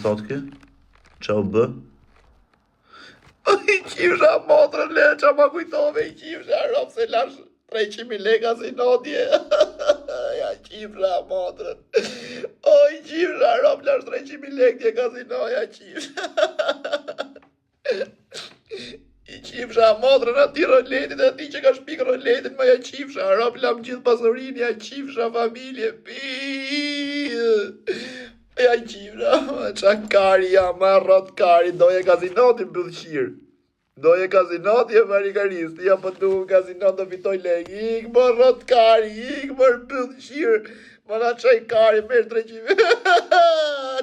Thot kë? Qa u bë? I qifsha motrën le, qa ma kujtove i qifsha, rob se lash 300.000 leka si nodje. Ja qifsha motrën. O i qifsha, rob lash 300.000 lekje kazino, ja qifsha. I qifsha motrën ati roletit, ati që ka shpik roletit, ma ja qifsha, rob lam gjithë pasurin, ja qifsha familje, ja qifra, qa kari jam, ma rrot kari, doje kazinoti bëllëshirë. Doje kazinoti e marikaristi, ja po du kazinot do fitoj lek, ik më rrot kari, ik më bëllëshirë, ma na qaj kari, merë 300.000,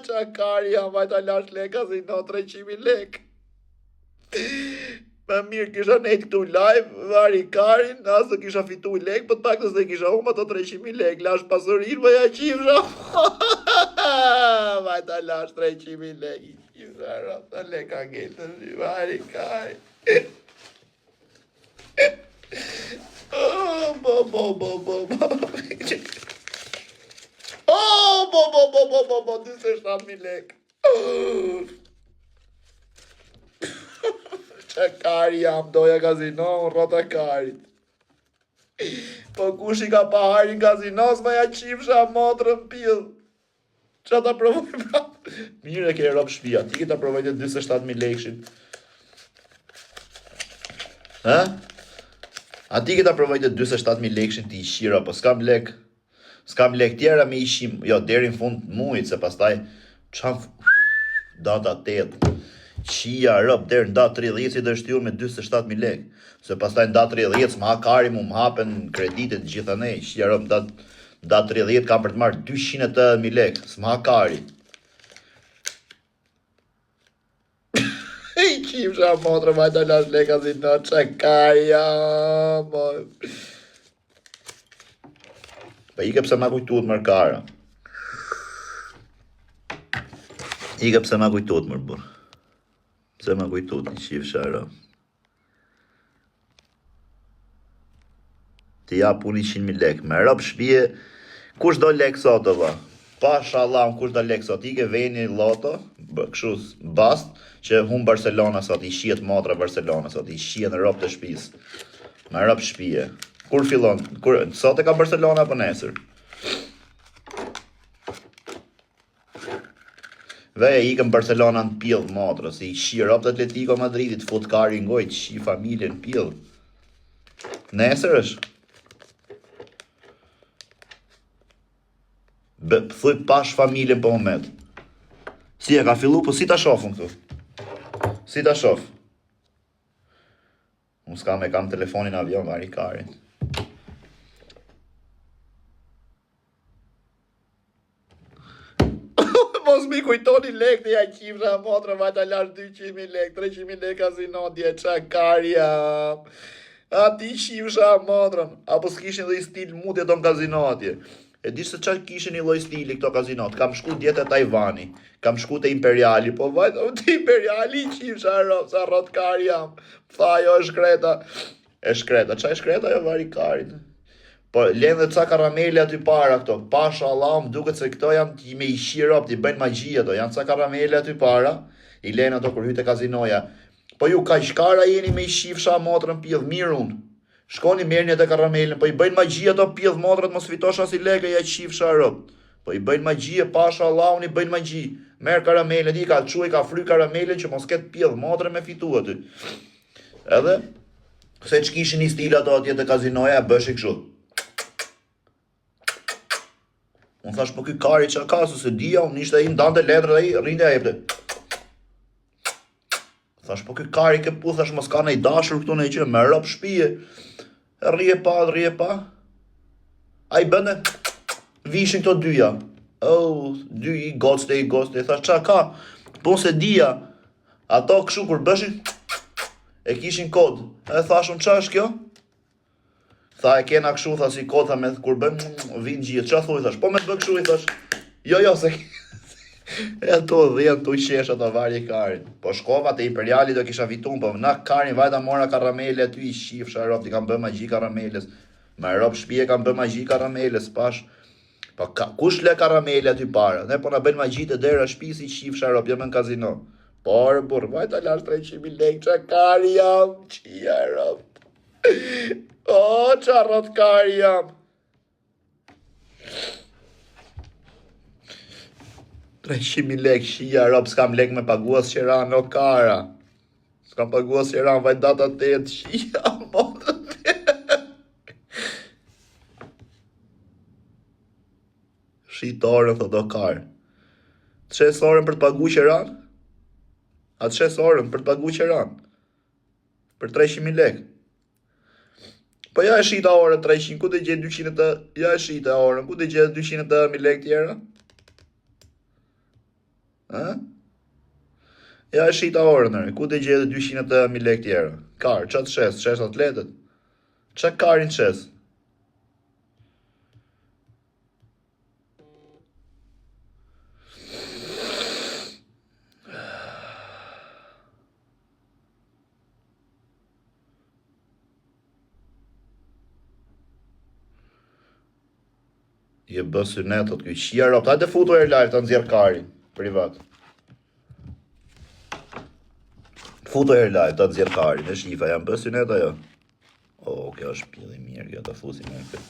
qa kari jam, vajta lash lek kazinot 300.000 lek. Ma mirë kisha nejt këtu live, vari karin, asë kisha fitu lek, për pak nëse kisha umë ato 300.000 lek, lash pasurin, ma ja qifra. Vajta lash 300.000 lek, i qifra, rata leka gjetën, vari karin. Bo. Bo, 27.000 lek. Qa kari jam, doja kazino, rrota karit. Po kush i ka paharin kazinos, ma ja qifsha motrën pil. Qa ta provoj pra? Mire ke rob shpia, ti ke ta provoj të 27.000 lekshin. Ha? A ti ke ta provoj të 27.000 lekshin ti i shira, po s'kam lek. S'kam lek tjera me ishim, jo, deri në fund mujt, se pastaj, qam data 8. Qia rëp deri në datë 30 si dështjur me 27.000 lek. Se pastaj në datë 30 s'ma kari mu m'hapen kreditet gjitha nej. Qia rëp datë 30 kam për të marrë 280.000 lek. S'ma kari. I qifsha motrë vajta lash leka si në qa kari jam. Pa ike pse ma kujtut mër kara. Ike pse ma kujtut mër burë. Se ma kujtut një qifsha ra. Ti ja puni 100.000 lek. Me rëp shpije, kush do lek sot o ba? Pa shalam, kush do lek sot? I ke veni loto, këshu bast, që hum Barcelona sot, i shiet motra Barcelona sot, i shiet në rëp të shpis. Me rëp shpije. Kur fillon? Sot e ka Barcelona për nesër? Veja i këm Barcelona në pjellë motrë, se i shirë op të Atletico Madridit, fut kari ngoj, të shi familje në pjellë. Nesër është? Thuj pash familje për moment. Si e ka fillu, po si ta shofën këtu? Si ta shof? Unë s'kam e kam telefonin avion, vari karin. Mos mi kujtoni lek të ja qifra motra, vajta lash 200.000 lek, 300.000 lek kazino, dje qa karja. A ti qifsha motrën, apo s'kishin dhe i stil mutje ton kazino atje. E di se qa kishin i loj stili këto kazinot, kam shku djetë e Tajvani, kam shku të Imperiali, po vajta të Imperiali qifsha sa rrot karja. Tha jo e shkreta. E shkreta, qa e shkreta jo vari karin. Po, lenë dhe ca karamele aty para këto, pasha Allah, më duket se këto janë me i shirop, t'i bëjnë magji ato, janë ca karamele aty para, i lenë ato kur hyte kazinoja. Po ju ka shkara jeni me i shifsha motrën pjedh, mirë unë, shkoni merrni atë karamelen, po i bëjnë magji ato pjedh motrët, mos fitosh as i leke, ja shifsha rop. Po i bëjnë magji, pasha Allah, unë i bëjnë magji, merë karamelen, di ka quj, ka fry karamelen që mos ketë pjedh motrën me fitu aty. Edhe, se që kishin i stil ato atje të kazinoja, bëshi kështu. Unë thash, po këj kari që ka, se dia, unë ishte i ndante letrë dhe i rinde a jepte. Thash, po këj kari ke pu, thash, mos ka nej dashur këtu nej që, me rëp shpije. Rije pa. A i bënde, vishin këto dyja. Dy i goste, thash, qa ka? Po se dia, ato këshu kur bëshin, e kishin kod. E thash, unë qa është kjo? Tha e kena këshu, tha si kod, tha me kur bëm, vinë gjithë, qa thuj, thash, po me të bë këshu, i thash, jo, se e to dhjenë, tu i shesh ato varje karin. Po shkova të Imperiali do kisha vitun, po na karin vajta mora karamele, aty i shifsha rop, ti kam bë magji karameles, me rop shpije kam bë magji karameles, pash, Po kush le karamele aty para? Ne po na bën magjitë dera shtëpi si qifsha rob, jo në kazino. Por burr, vaj ta lash 300.000 lekë çakari jam, çia rob. O, çarrot kari jam. 300.000 lekë, shia rob, s'kam lekë me paguas qeran o kara. S'kam paguas qeran, vaj data 8, shia modrë. Shqitarën, thot o karë. Të shes orën për të pagu qeran? A të shes orën për të pagu qeran? Për 300.000 lekë? Po ja e shita orën 300, ku të gjetë 200 të... Ja e shita orën, ku të gjetë 200.000 lekë tjera? Ha? Ja e shita orën, ku të gjetë 200.000 lekë tjera? Karë, që të shes? Shes atletet? Që karin shes? Je bë synetot kjo qia rob. Hajde futu e live të nxjerr karin privat. Futu e live të nxjerr karin, e shifa, jam bë synet ajo. O, kjo është pili mirë, kjo të fusim e këtë.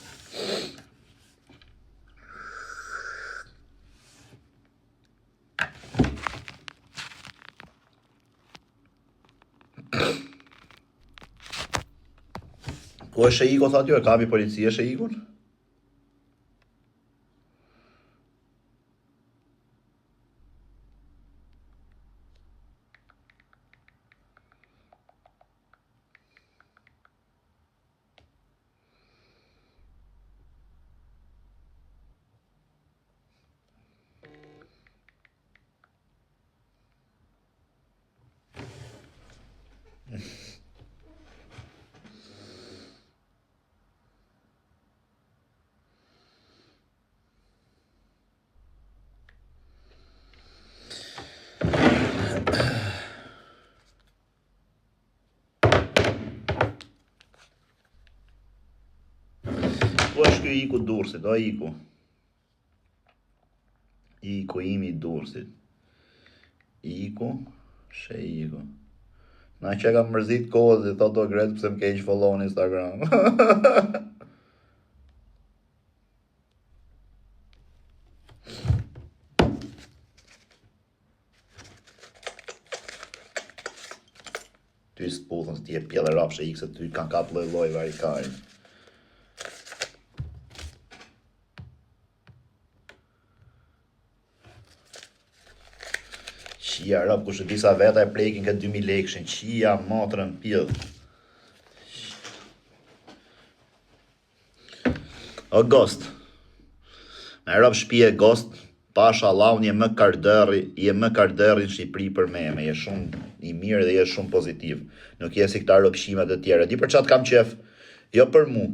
Ku është e iko, thati jo, e kapi policia është e ikun? Ku është kjo iku Durrësit, o iku? Iku imi Durrësit. Iku, she iku. Na që kam mërzit kohë dhe thot do gretë pëse më keq follow në Instagram. Ty s'puthën s'ti e pjellë rapshe ikë se ty kanë kap loj vari karin. Qia rëp, kush e disa veta e plekin këtë 2.000 lekshin, qia motrën pjellë. O Ghost, me rëp shpije Ghost, pasha Allah, unë je më karderi në Shqipëri për me je shumë i mirë dhe je shumë pozitiv. Nuk je si këta rëpshimet e tjera. Di për qatë kam qef, jo për mu,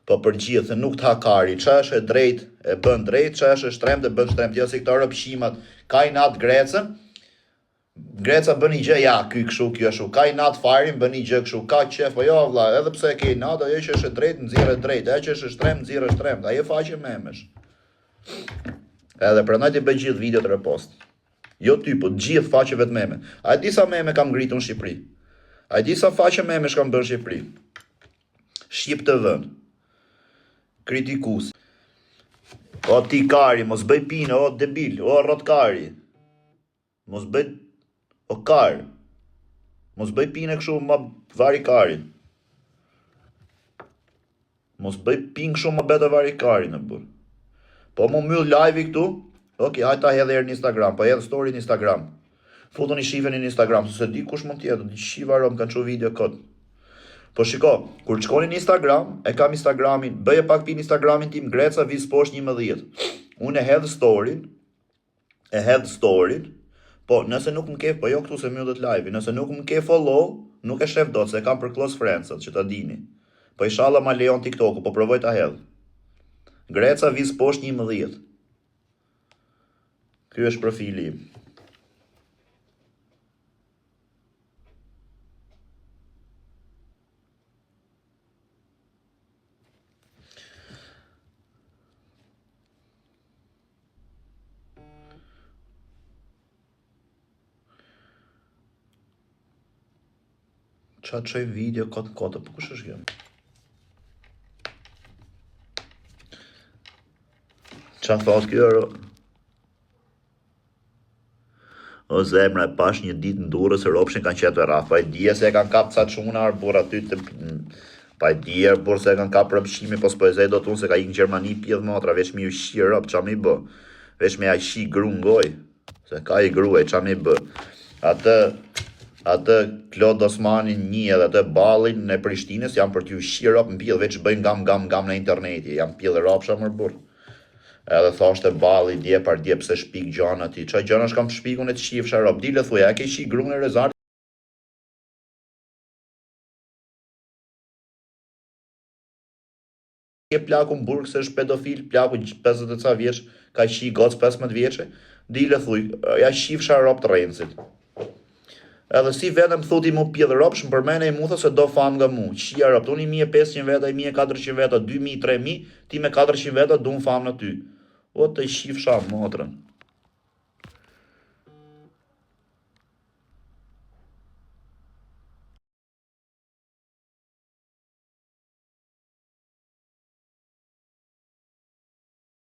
po për gjithë, nuk të hakari, që është e drejt, e bën drejt, që është e shtremt, e bën shtremt, jo si këta rëpshimet, ka i natë Grecën, Greca bën i gjë, ja, ky këshu, kjo shu, ka i natë farin, bën i gjë këshu, ka qef, po jo, vla, edhe pse ke i natë, ajo që është e drejt, nëzire drejt, ajo që është e shtremt, nëzire shtremt, ajo faqe memesh. Edhe prandaj ti bëj gjithë videot repost. Jo ty, po gjithë faqeve të meme. A e di sa meme kam ngritur në Shqipëri? A e di sa faqe memesh kam bërë në Shqipëri? Shqip të vënd. Kritikus. O ti kari, mos bëj pine, o debil, o rotkari. Mos bëj... O kar. Mos bëj pine këshu ma vari kari. Mos bëj pine këshu ma bete vari kari në burë. Po mu myll live i këtu, ok, hajta ta hedhe në Instagram, po hedhe story në Instagram. Futën i shifen në Instagram, se di kush mund tjetë, di shiva rom, kanë që video këtë. Po shiko, kur qkoni në Instagram, e kam Instagramin, bëje pak pin Instagramin tim, Greca vis posh 11. Unë e hedh story, po nëse nuk më ke, po jo këtu se myllet live, nëse nuk më ke follow, nuk e shef do, se kam për close friends, që ta dini. Po inshallah ma lejon TikToku, po provoj ta hedh. Greca vis posh 11. Ky është profili im. Qa të qojnë video kote, po kush është kjo? Qa thot kjo? O zemra e pash një ditë në Durrës se ropshin kanë qetë rraf, pa i dje se e kanë kap ca çunar burr aty të pa i dje burr se e kanë kap rrëpshimi, po s'po e zej dot unë se ka ikë në Gjermani pjedh motra, veç mi u shqir rop, qa mi bë? Veç me ai shi gru ngoj, se ka i gruaj, qa mi bë? Atë Klod Osmanin një edhe atë ballin në Prishtinës janë për t'ju shqir rop mbjell, veç bëjnë gam në interneti, janë pjedh ropsha më burr. Edhe thoshte balli dje par dje pse shpik gjana ti. Qa gjana shkam shpikun e të shifsha rob. Dile thuja, a ke shi grun e rezart. Ke plaku në burg se është pedofil, plaku 50 ca vjeç, ka shi goc 15 vjeçe. Dile thuj, ja shifsha rob të rrencit. Edhe si vetëm thuti mu pjedh ropsh, më përmene i mu thë se do fam nga mu. Qia rob, unë 1500 veta, 1400 veta, 2000, 3000, ti me 400 veta du në fam në ty. O të shifsha motrën.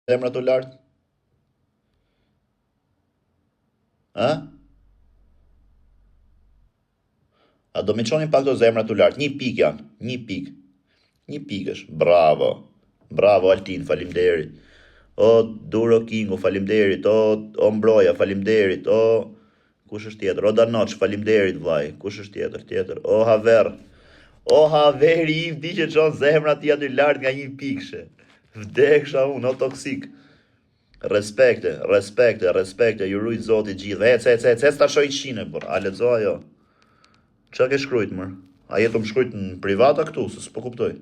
Zemra të lartë? A? A do me qonin pak të zemra të lartë? Një pik janë, një pik. Një pik është, bravo. Bravo Altin, falimderit. O Duro Kingu, falimderit. O Mbroja, falimderit. O kush është tjetër? O Danoç, falimderit vllai. Kush është tjetër? O Haver. O Haveri im di që çon zemra ti aty lart nga një pikshe. Vdeksha unë, o toksik. Respekte, ju rujt zoti gjithë. Ec ta shoj qine, por a lexo ajo? Qa ke shkrujt mër? A jetu më shkrujt në privata këtu, se s'po kuptoj.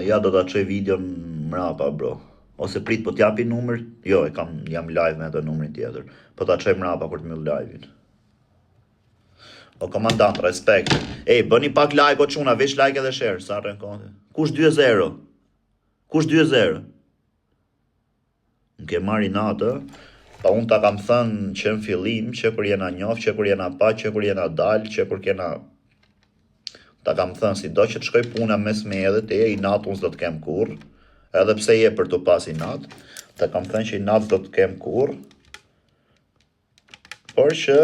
Ja do ta qoj video mrapa, bro. Ose prit, po t'japi numër? Jo, jam live me atë numrin tjetër. Po ta qoj mrapa kur t'myll live-in. O komandant, respekt. Ej, bëni pak like o quna, veç like edhe share, sa rren konti. Kush 2-0? Kush 2-0? Në ke marri natë, pa unë ta kam thënë që në fillim, që kur jena njof, që kur jena pa, që kur jena dal, që kur kena... Ta kam thënë, si do që të shkoj puna mes me edhe te, i natë unë s'do të kem kur, edhe pse je për të pas i natë, ta kam thënë që i natë s'do të kem kur, por që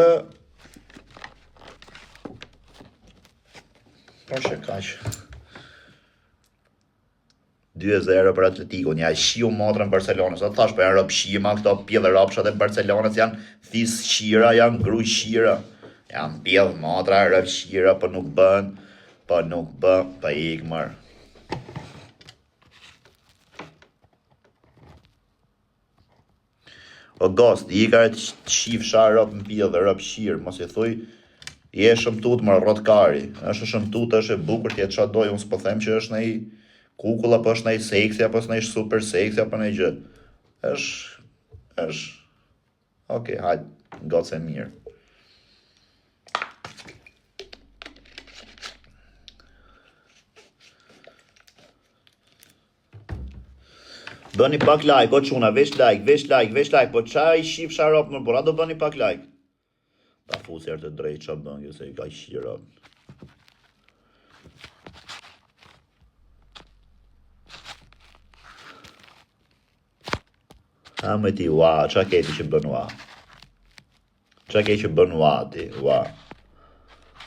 kaq. 2-0 për Atletikun, ja shiu motrën Barcelonës, atë thash, për janë rëpë shima, këto pjellë rëpshat e Barcelonës janë this shira, janë gru shira, janë pjellë motra, rëpë shira, për nuk bën, për ikë mërë. O gost, i kare të shifsha rëpë në pjellë dhe rëpë shirë, mos i thuj, je shëmtut mërë rotkari, është shëmtut, është e bukur, tjetë qa doj, unë s'po them që është nej kukull, apo është nej seksi, apo është nej super seksi, apo nej gjë. është... Okej, hajt, gocë e mirë. Bëni pak like, o quna, veç like, po qa i shif sharop më bura, do bëni pak like. Ta fusi erë të drejt qa bën, ju se i ka i shira. Ha me ti, ua, qa ke ti që bën ua? Qa ke që bën ua ti, ua?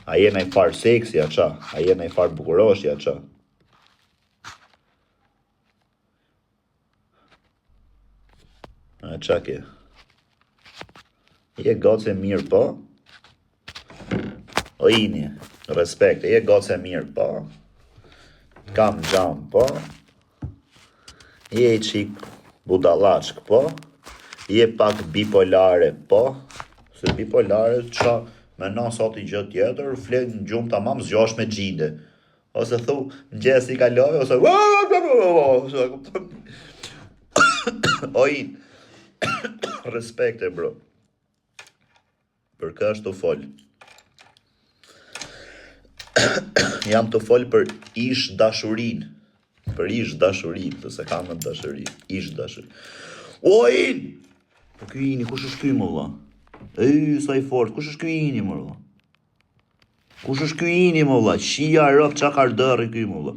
A je nej far seksja, qa? A je nej far bukuroshja, qa? Qa ke? Je gocë e mirë, po? O ini, respekt, je gocë e mirë, po? Kam gjam, po? Je i qik budalashk, po? Je pak bipolare, po? Se bipolare, qa? Me na sot i gjë tjetër, flet në gjumë ta mam zgjosh me gjinde. Ose thu, në gjesë i kaloj, ose... O ini, respekte, bro. Për kë është të fol. Jam të fol për ish dashurin. Për ish dashuri, të se kam në dashuri. Ish dashuri. O, in! Po ky ini, kush është ky më valla? Sa i fort, kush është ky ini më valla? Kush është ky ini më valla? Qia rëf qa kardërri ky më valla?